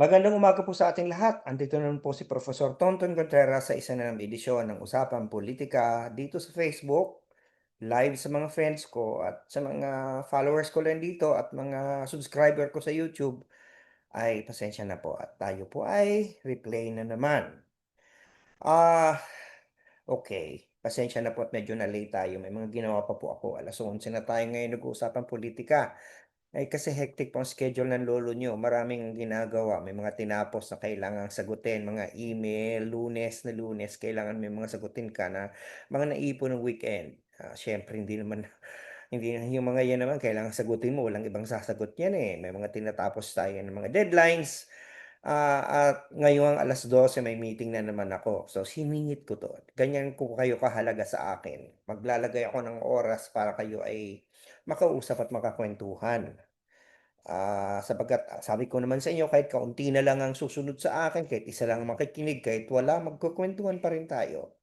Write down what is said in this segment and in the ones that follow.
Magandang umaga po sa ating lahat. Andito naman po si Professor Tonton Contreras sa isa na namang edisyon ng Usapang Politika dito sa Facebook, live sa mga friends ko at sa mga followers ko lang dito at mga subscriber ko sa YouTube ay pasensya na po at tayo po ay replay na naman. Ah, okay. Pasensya na po at medyo na-late tayo. May mga ginawa pa po ako. 11:00 na tayo ngayon nag-uusapang politika. Ay, kasi hectic po ang schedule ng lolo niyo, maraming ginagawa, may mga tinapos na kailangang sagutin, mga email, Lunes na Lunes kailangan may mga sagutin ka na mga naipon ng weekend. Siyempre hindi naman hindi yung mga 'yan naman kailangang sagutin mo, walang ibang sasagot niyan, eh, may mga tinatapos tayo ng mga deadlines, at ngayong 12:00 may meeting na naman ako. So, siningit ko 'to, ganyan ko kayo kahalaga sa akin. Maglalagay ako ng oras para kayo ay makausap at makakuwentuhan. Sapagkat sabi ko naman sa inyo kahit kaunti na lang ang susunod sa akin, kahit isa lang ang makikinig, kahit wala, magkukuwentuhan pa rin tayo.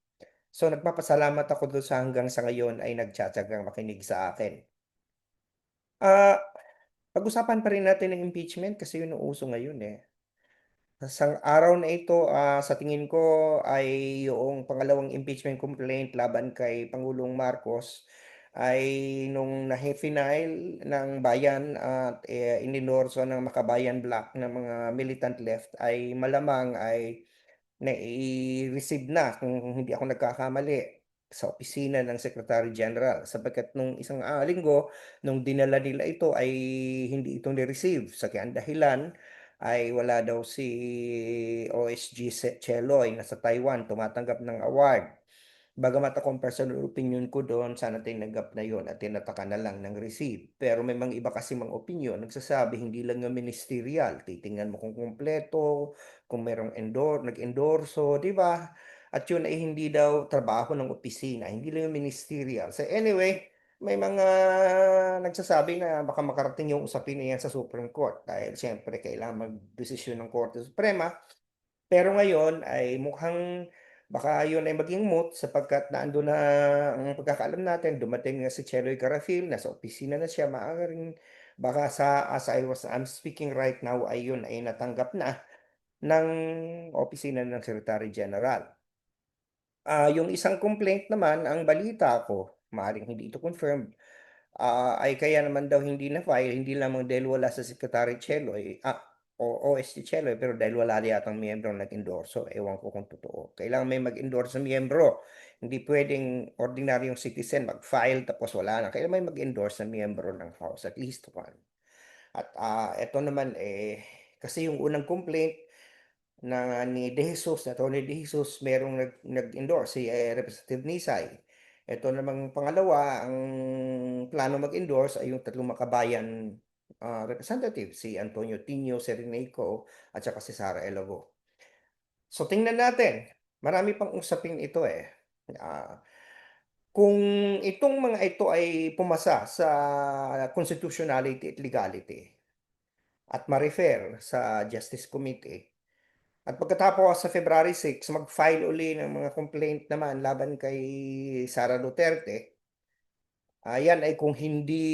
So, nagpapasalamat ako dun sa hanggang sa ngayon ay nagtiyatiyagang makinig sa akin. Ah, Pag-usapan pa rin natin ang impeachment kasi yun ang uso ngayon, eh. Sa araw na ito, sa tingin ko ay yoong pangalawang impeachment complaint laban kay Pangulong Marcos ay nung nahi-final ng bayan at, inendorso ng Makabayan Bloc ng mga militant left ay malamang ay nai-receive na kung hindi ako nagkakamali sa opisina ng Secretary General sapagkat nung isang, linggo nung dinala nila ito ay hindi ito ni-receive sa kaya ang dahilan ay wala daw si OSG Cheloy nasa Taiwan tumatanggap ng award. Bagamat akong personal opinion ko doon sana tinanggap na yon at tinataka na lang ng receipt. Pero may mga iba kasi mga opinyon nagsasabi hindi lang yung ministerial, titingnan mo kung kumpleto, kung merong nag-endorso, 'di ba? At yun ay hindi daw trabaho ng opisina, hindi lang yung ministerial. So anyway, may mga nagsasabi na baka makarating yung usapin na yan sa Supreme Court dahil siyempre kailangan magdesisyon ng Korte Suprema pero ngayon ay mukhang baka yun ay maging moot sapagkat nando'n na ang pagkakaalam natin dumating na si Cheloy Garafil, nasa opisina na siya, maaaring baka I'm speaking right now ay yun ay natanggap na ng opisina ng Secretary General. Yung isang complaint naman ang balita ko, maaaring hindi ito confirmed, ay kaya naman daw hindi na-file, hindi lamang dahil wala sa Secretary Chelo, o OST Chelo, pero dahil wala yatang miyembrong nag-endorso, ewan ko kung totoo. Kailangan may mag-endorse na miyembro, hindi puwedeng ordinaryong citizen mag-file tapos wala na, kailangan may mag-endorse na miyembro ng House, at least one. At, eto naman, kasi yung unang complaint na ni De Jesus, na Tony De Jesus, merong nag-endorse, si, Representative Nisay. Ito namang pangalawa, ang plano mag-endorse ay yung tatlong makabayan, representative, si Antonio Tino Serenico at saka si Sara Elago. So tingnan natin, marami pang usapin ito, eh. Ah, kung itong mga ito ay pumasa sa constitutionality at legality at ma-refer sa Justice Committee at pagkatapos sa February 6 mag-file uli ng mga complaint naman laban kay Sara Duterte, yan ay kung hindi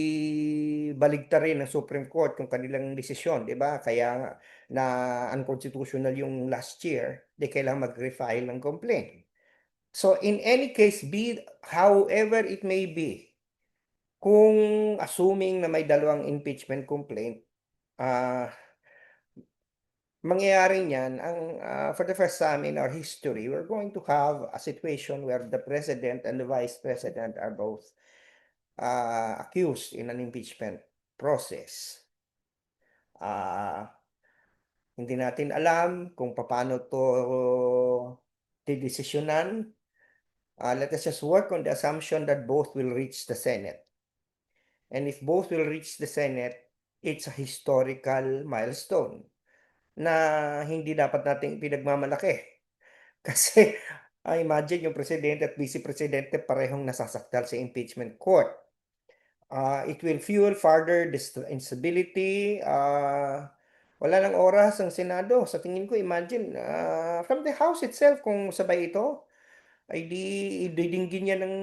baligtarin ng Supreme Court yung kanilang desisyon, 'di ba? Kaya nga na unconstitutional yung last year, 'di kailangang mag-refile ng complaint. So in any case, be however it may be, kung assuming na may dalawang impeachment complaint, ah mangyayari niyan for the first time in our history, we're going to have a situation where the president and the vice president are both, accused in an impeachment process. Ah, Hindi natin alam kung papaano 'to dedesisyonan. Let us just work on the assumption that both will reach the Senate. And if both will reach the Senate, it's a historical milestone na hindi dapat nating pinagmamalaki. Kasi, imagine yung presidente at vice presidente parehong nasasakdal sa impeachment court. It will fuel further instability, wala ng oras ang Senado. Sa tingin ko imagine, from the House itself kung sabay ito, ay di didinggin yan ng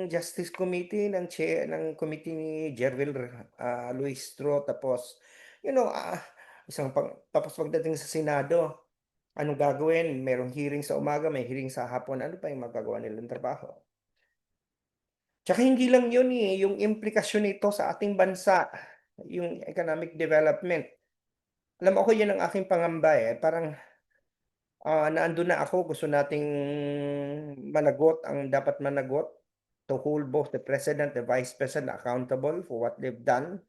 Justice Committee ng committee ni Jervil, Luistro tapos you know, Tapos pagdating sa Senado, anong gagawin? Merong hearing sa umaga, may hearing sa hapon, ano pa yung magagawa nilang trabaho? Tsaka hindi lang yun, yung implikasyon nito sa ating bansa, yung economic development. Alam mo, ako yan ang aking pangamba, parang, naandun na ako, gusto nating managot ang dapat managot, to hold both the president, the vice president accountable for what they've done,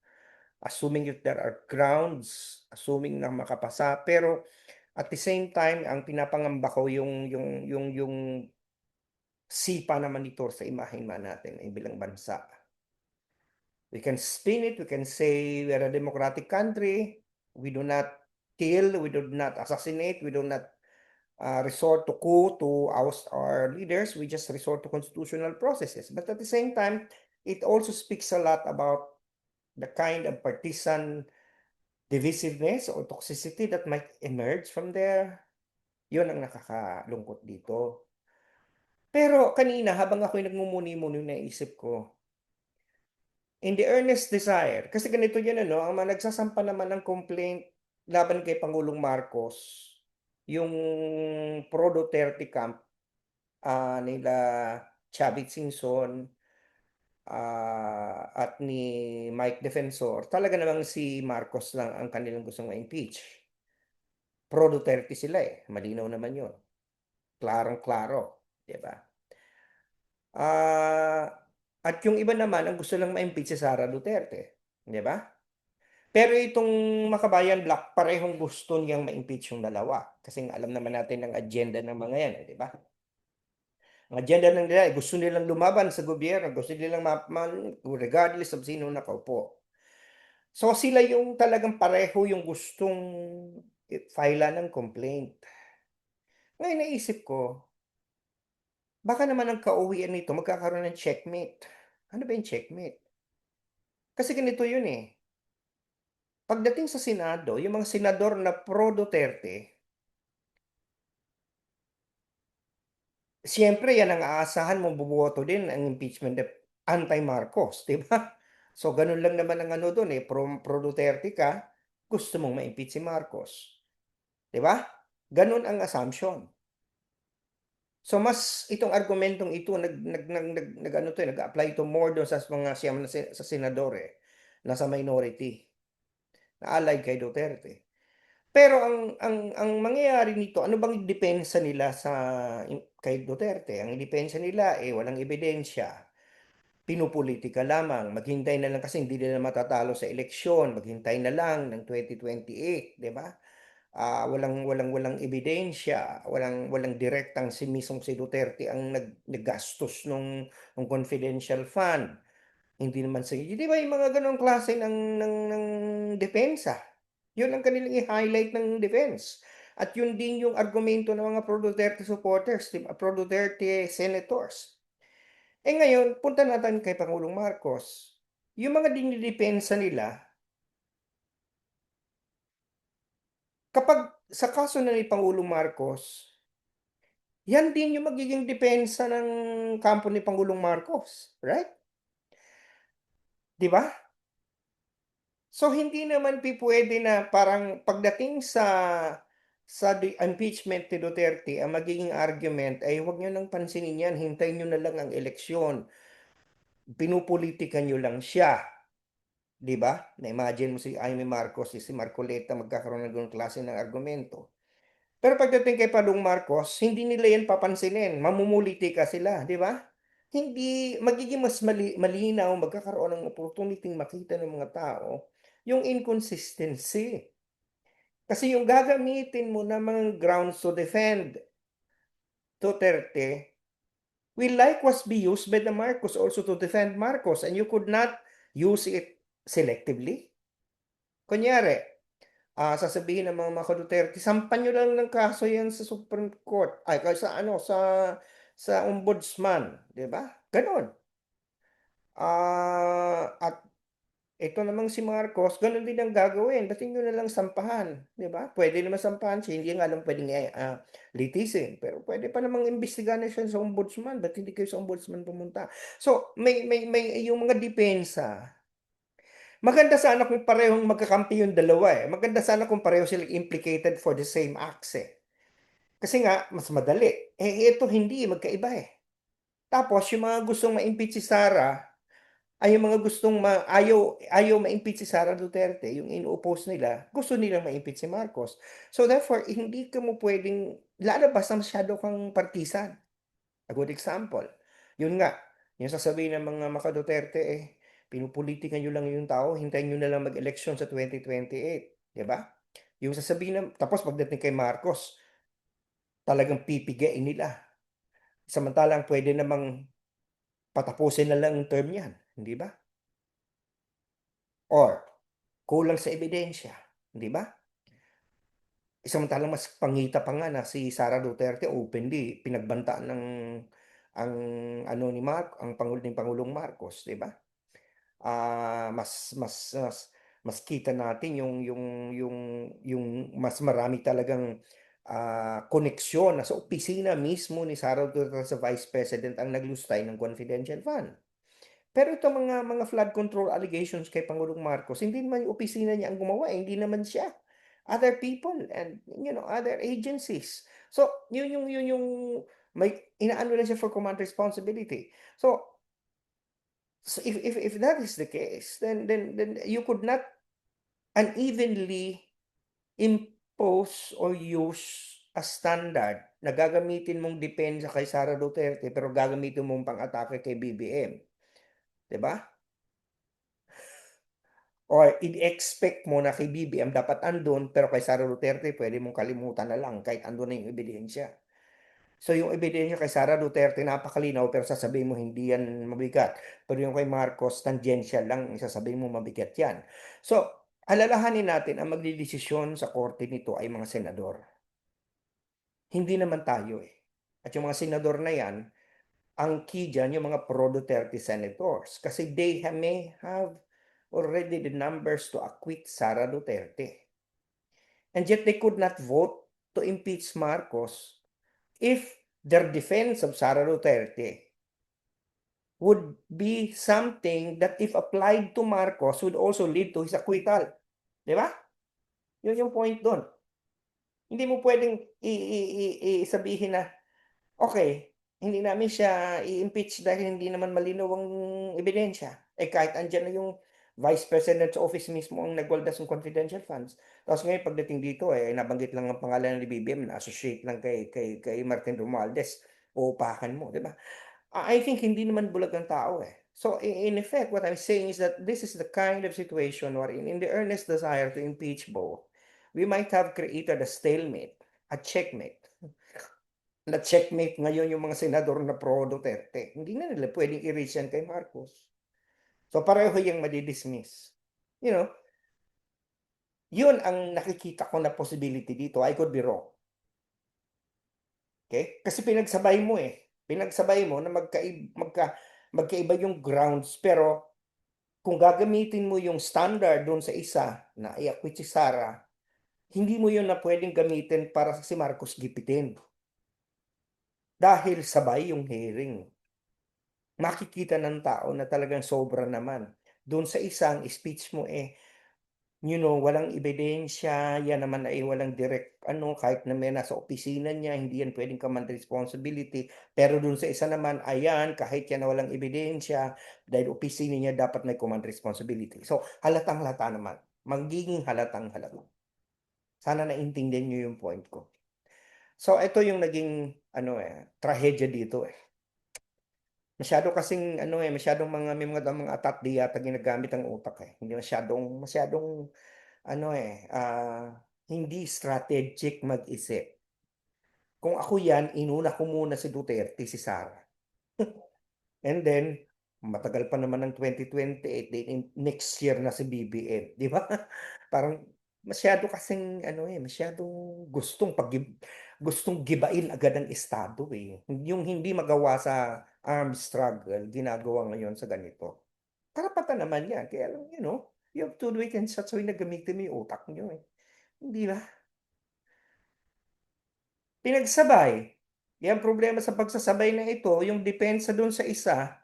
assuming if there are grounds, assuming na makapasa. Pero at the same time, ang pinapangamba ko yung sipa naman nito sa imahen man natin ay bilang bansa. We can spin it, we can say we're a democratic country, we do not kill, we do not assassinate, we do not resort to coup to oust our leaders, we just resort to constitutional processes. But at the same time, it also speaks a lot about the kind of partisan divisiveness or toxicity that might emerge from there. Yun ang nakakalungkot dito. Pero kanina habang ako'y nagmumuni-muni, naisip ko, in the earnest desire, kasi ganito yan ano, ang mga nagsasampa naman ng complaint laban kay Pangulong Marcos, yung pro Duterte camp, nila Chavit Singson, at ni Mike Defensor, talaga namang si Marcos lang ang kanilang gustong ma-impeach. Pro Duterte sila malinaw naman yun. Klarong-klaro, 'di ba? Ah, at yung iba naman ang gusto lang ma-impeach si Sara Duterte, 'di ba? Pero itong Makabayan Black parehong gusto niyang ma-impeach yung dalawa, kasi nga alam naman natin ang agenda ng mga 'yan, 'di ba? Ang agenda ng nila ay gusto nilang lumaban sa gobyerno, gusto nilang regardless of sino nakaupo. So sila yung talagang pareho yung gustong file-an ng complaint. Ngayon naisip ko, baka naman ang kauwian nito magkakaroon ng checkmate. Ano ba yung checkmate? Kasi ganito yun pagdating sa Senado, yung mga senador na pro Duterte, siyempre yan ang aasahan mo, buboto din ang impeachment of anti-Marcos, di ba? So ganun lang naman ang ano doon pro Duterte ka, gusto mong ma-impeach si Marcos, di ba? Ganun ang assumption. So mas itong argumentong ito nag-ano to nag-apply to more doon sa mga siyam na sa senador nasa minority, na allied kay Duterte. Pero ang mangyayari nito, ano bang depensa nila kay Duterte? Ang depensa nila walang ebidensya, pinupolitika lamang, maghintay na lang kasi hindi nila matatalo sa eleksyon, maghintay na lang ng 2028, 'di ba? Walang ebidensya, walang direktang si Duterte ang naggastos nung confidential fund. Hindi naman sa 'di ba yung mga gano'ng klase ng depensa, yun ang kanilang i-highlight ng defense. At yun din yung argumento ng mga pro Duterte supporters, 'di ba, pro Duterte senators. Ngayon punta natin kay Pangulong Marcos, yung mga dinidepensa nila, kapag sa kaso na ni Pangulong Marcos, yan din yung magiging depensa ng kampo ni Pangulong Marcos, right? 'Di ba? So hindi naman pupuwede na parang pagdating sa impeachment ni Duterte ang magiging argument ay huwag niyo nang pansinin 'yan, hintayin niyo na lang ang eleksyon, pinupulitika niyo lang siya, 'di ba? Na-imagine mo si Amy Marcos, si Marcoleta magkakaroon ng gano'ng klase ng argumento. Pero pagdating kay Pangulong Marcos, hindi nila 'yan papansinin, mamumulitika sila, 'di ba? Hindi magiging mas malinaw, magkakaroon ng opportunity makita ng mga tao yung inconsistency. Kasi yung gagamitin mo na mga grounds to defend Duterte will likewise be used by the Marcos also to defend Marcos, and you could not use it selectively. Kunyari, sasabihin ng mga Duterte, sampan niyo lang ng kaso yan sa Supreme Court, ay sa ano, sa Ombudsman, 'di ba? Gano'n. At ito namang si Marcos, gano'n din ang gagawin, ba't niyo na lang sampahan, 'di ba? Puwede naman sampahan siya, hindi nga lang puwedeng litisin, pero puwede pa namang imbestigahan na siya sa Ombudsman, ba't hindi kayo sa Ombudsman pumunta? So, may yung mga depensa, Maganda sana kung parehong magkakampi yung dalawa eh. Maganda sana kung pareho silang implicated for the same acts eh. Kasi nga, mas madali. Eh, ito hindi, magkaiba eh. Tapos, yung mga gustong ma-impeach si Sara, ay yung mga gustong ayaw ma-impeach si Sara Duterte, yung ino-oppose nila, gusto nilang ma-impeach si Marcos. So therefore, hindi ka mo pwedeng lalabas na masyado kang partisan. A good example, yun nga, yung sasabihin ng mga maka-Duterte eh, pinupolitika nyo lang yung tao, hintayin nyo na lang mag-eleksyon sa 2028, di ba? Yung sasabihin tapos pagdating kay Marcos, talagang pipigain nila. Samantalang pwede namang patapusin na lang ang term niyan, hindi ba? Or kulang sa ebidensya, di ba? Samantalang mas pangita pa nga na si Sara Duterte openly pinagbantaan ng ang ano ni Pangulong Marcos, di ba? Mas kita natin yung mas marami talagang koneksyon na sa opisina mismo ni Sara Duterte sa Vice President ang naglustay ng confidential fund. Pero itong mga flood control allegations kay Pangulong Marcos, hindi naman yung opisina niya ang gumawa, hindi naman siya. Other people and other agencies. So, yun yung may inaano lang siya for command responsibility. So if that is the case, then you could not unevenly impose or use a standard na gagamitin mong depensa kay Sara Duterte pero gagamitin mong pang-atake kay BBM. 'Di ba? Or i-expect mo na kay BBM dapat andun pero kay Sara Duterte pwede mong kalimutan na lang kahit andun na yung ebidensya. So yung ebidensya kay Sara Duterte napakalinaw pero sasabihin mo hindi yan mabigat. Pero yung kay Marcos, tangential lang, sasabihin mo mabigat yan. So, alalahanin natin ang magdidesisyon sa korte nito ay mga senador. Hindi naman tayo eh. At yung mga senador na yan, ang key dyan yung mga pro-Duterte senators. Kasi they may have already the numbers to acquit Sara Duterte. And yet they could not vote to impeach Marcos if their defense of Sara Duterte would be something that if applied to Marcos would also lead to his acquittal. Di ba? Yun yung point doon. Hindi mo pwedeng sabihin na, okay, hindi namin siya i-impeach dahil hindi naman malinaw ang ebidensya. Eh kahit andyan na yung Vice President's Office mismo ang nagwaldas ng confidential funds. Tapos ngayon pagdating dito eh nabanggit lang ang pangalan ni BBM na associate lang kay Martin Romualdez. Uupakan mo, di ba? I think hindi naman bulag ang tao eh. So in effect, what I'm saying is that this is the kind of situation wherein in the earnest desire to impeach both, we might have created a stalemate, a checkmate. Na checkmate ngayon yung mga senador na pro-Duterte. Hindi na nila pwedeng i-reach yan kay Marcos. So pareho yung madidismiss. You know, yun ang nakikita ko na possibility dito. I could be wrong. Okay? Kasi pinagsabay mo eh. Pinagsabay mo na magkaiba yung grounds pero kung gagamitin mo yung standard doon sa isa na i-acquit si Sara, hindi mo yun na pwedeng gamitin para sa si Marcos gipitin. Dahil sabay yung hearing. Makikita ng tao na talagang sobra naman. Doon sa isang speech mo walang ebidensya, yan naman ay walang direct, kahit na may nasa opisina niya, hindi yan pwedeng command responsibility. Pero doon sa isa naman, ayan, kahit yan na walang ebidensya, dahil opisina niya dapat may command responsibility. So, halatang-halata naman. Magiging halatang-halata. Sana naintindihan niyo yung point ko. So, ito yung naging, trahedya dito eh. Masyado kasing masyadong may mga atat di yata ginagamit ang utak eh. Hindi masyadong hindi strategic mag-isip. Kung ako yan, inuna ko muna si Duterte, si Sara. And then, matagal pa naman ng 2028, next year na si BBM, di ba? Parang masyado kasing masyadong gustong gibain agad ang estado eh. Yung hindi magawa sa armed struggle, ginagawa ngayon sa ganito. Karapatan naman yan. Kaya lang, you have to do it in such a way na gamitin mo yung utak nyo eh. Hindi ba? Pinagsabay. Yan problema sa pagsasabay na ito, yung depensa doon sa isa,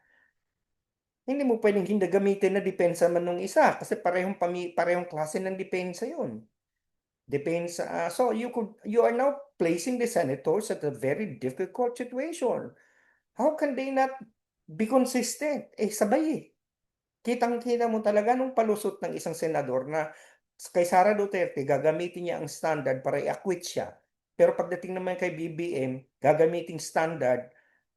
Hindi mo puwedeng hindi gamitin na depensa man nung isa kasi parehong klase ng depensa yun. Depensa, so you are now placing the senators at a very difficult situation. How can they not be consistent? Eh, sabay, eh. Kitang-kita mo talaga nung palusot ng isang senador na kay Sara Duterte gagamitin niya ang standard para i-acquit siya. Pero pagdating naman kay BBM, gagamiting standard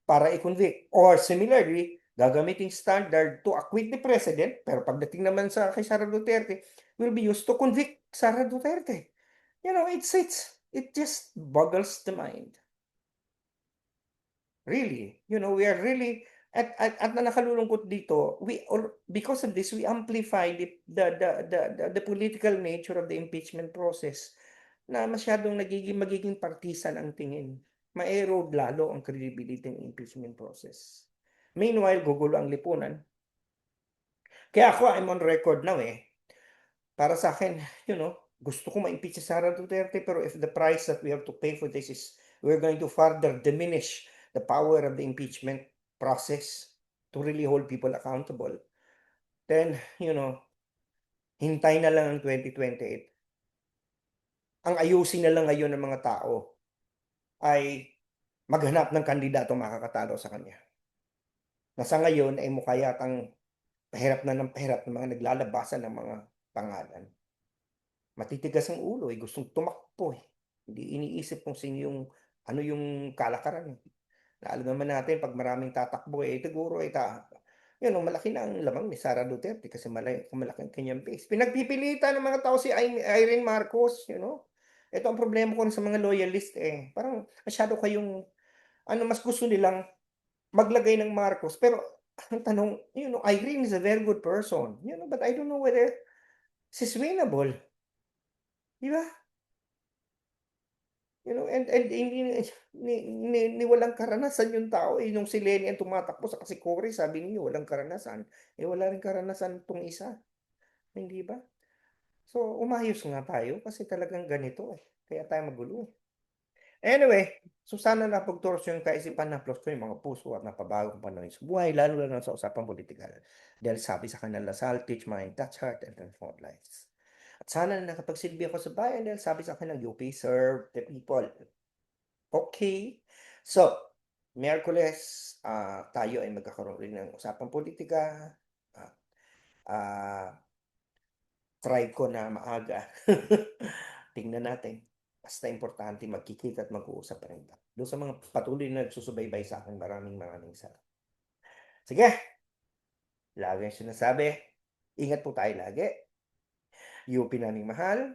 para i-convict. Or similarly, gagamiting standard to acquit the president, pero pagdating naman sa kay Sara Duterte, will be used to convict Sara Duterte. It just boggles the mind. Really, we are really at na nakalulungkot dito, because of this, we amplify the political nature of the impeachment process na masyadong magiging partisan ang tingin. Ma-erode lalo ang credibility ng impeachment process. Meanwhile, gugulo ang lipunan. Kaya ako, I'm on record now, para sa akin, gusto ko ma-impeach si Sara Duterte, pero if the price that we have to pay for this is we're going to further diminish the power of the impeachment process to really hold people accountable, then, hintay na lang ang 2028. Ang ayusin na lang ngayon ng mga tao ay maghanap ng kandidatong makakatalo sa kanya. Na sa ngayon ay mukha yatang pahirap na ng pahirap ng mga naglalabasan ng mga pangalan. Matitigas ang ulo, gustong tumakbo, Hindi iniisip kung ano yung kalakaran, Alam naman natin 'pag maraming tatakbo, siguro, malaki na ang lamang ni Sara Duterte kasi malaki ang kanyang base. Pinagpipilitan ng mga tao si Irene Marcos, Ito ang problema ko sa mga loyalist, parang masyado kayong mas gusto nilang maglagay ng Marcos pero ang tanong, Irene is a very good person, but I don't know whether she's winnable, 'di ba? And hindi ni walang karanasan yung tao, nung si Lenny ang tumatakbo saka si Cory sabi niyo walang karanasan, wala ring karanasan 'tong isa, hindi ba? So, umayos nga tayo kasi talagang ganito, kaya tayo magulo. Anyway, so sana napagturos yung kaisipan ng plus ko yung mga puso at napabagong panahon sa buhay, lalo na sa usapang politikal. Dahil sabi sa kanila, Lasal, teach mind, touch heart, and transform lives. At sana nakapagsilbi ako sa bayan dahil sabi sa akin ng UP, serve the people. Okay. So, Miyerkules, tayo ay magkakaroon rin ng usapang politika. Ah, ah, Try ko na maaga. Tingnan natin. Basta importante magkikita at mag-uusap pa rin tayo. Doon sa mga patuloy na nagsusubaybay sa akin, maraming salamat. Sige, lagi ang sinasabi, ingat po tayo lagi. UP naming mahal.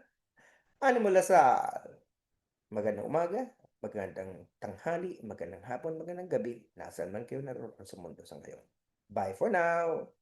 Ano mula sa magandang umaga, magandang tanghali, magandang hapon, magandang gabi. Nasaan man kayo naroon sa mundo sa ngayon. Bye for now!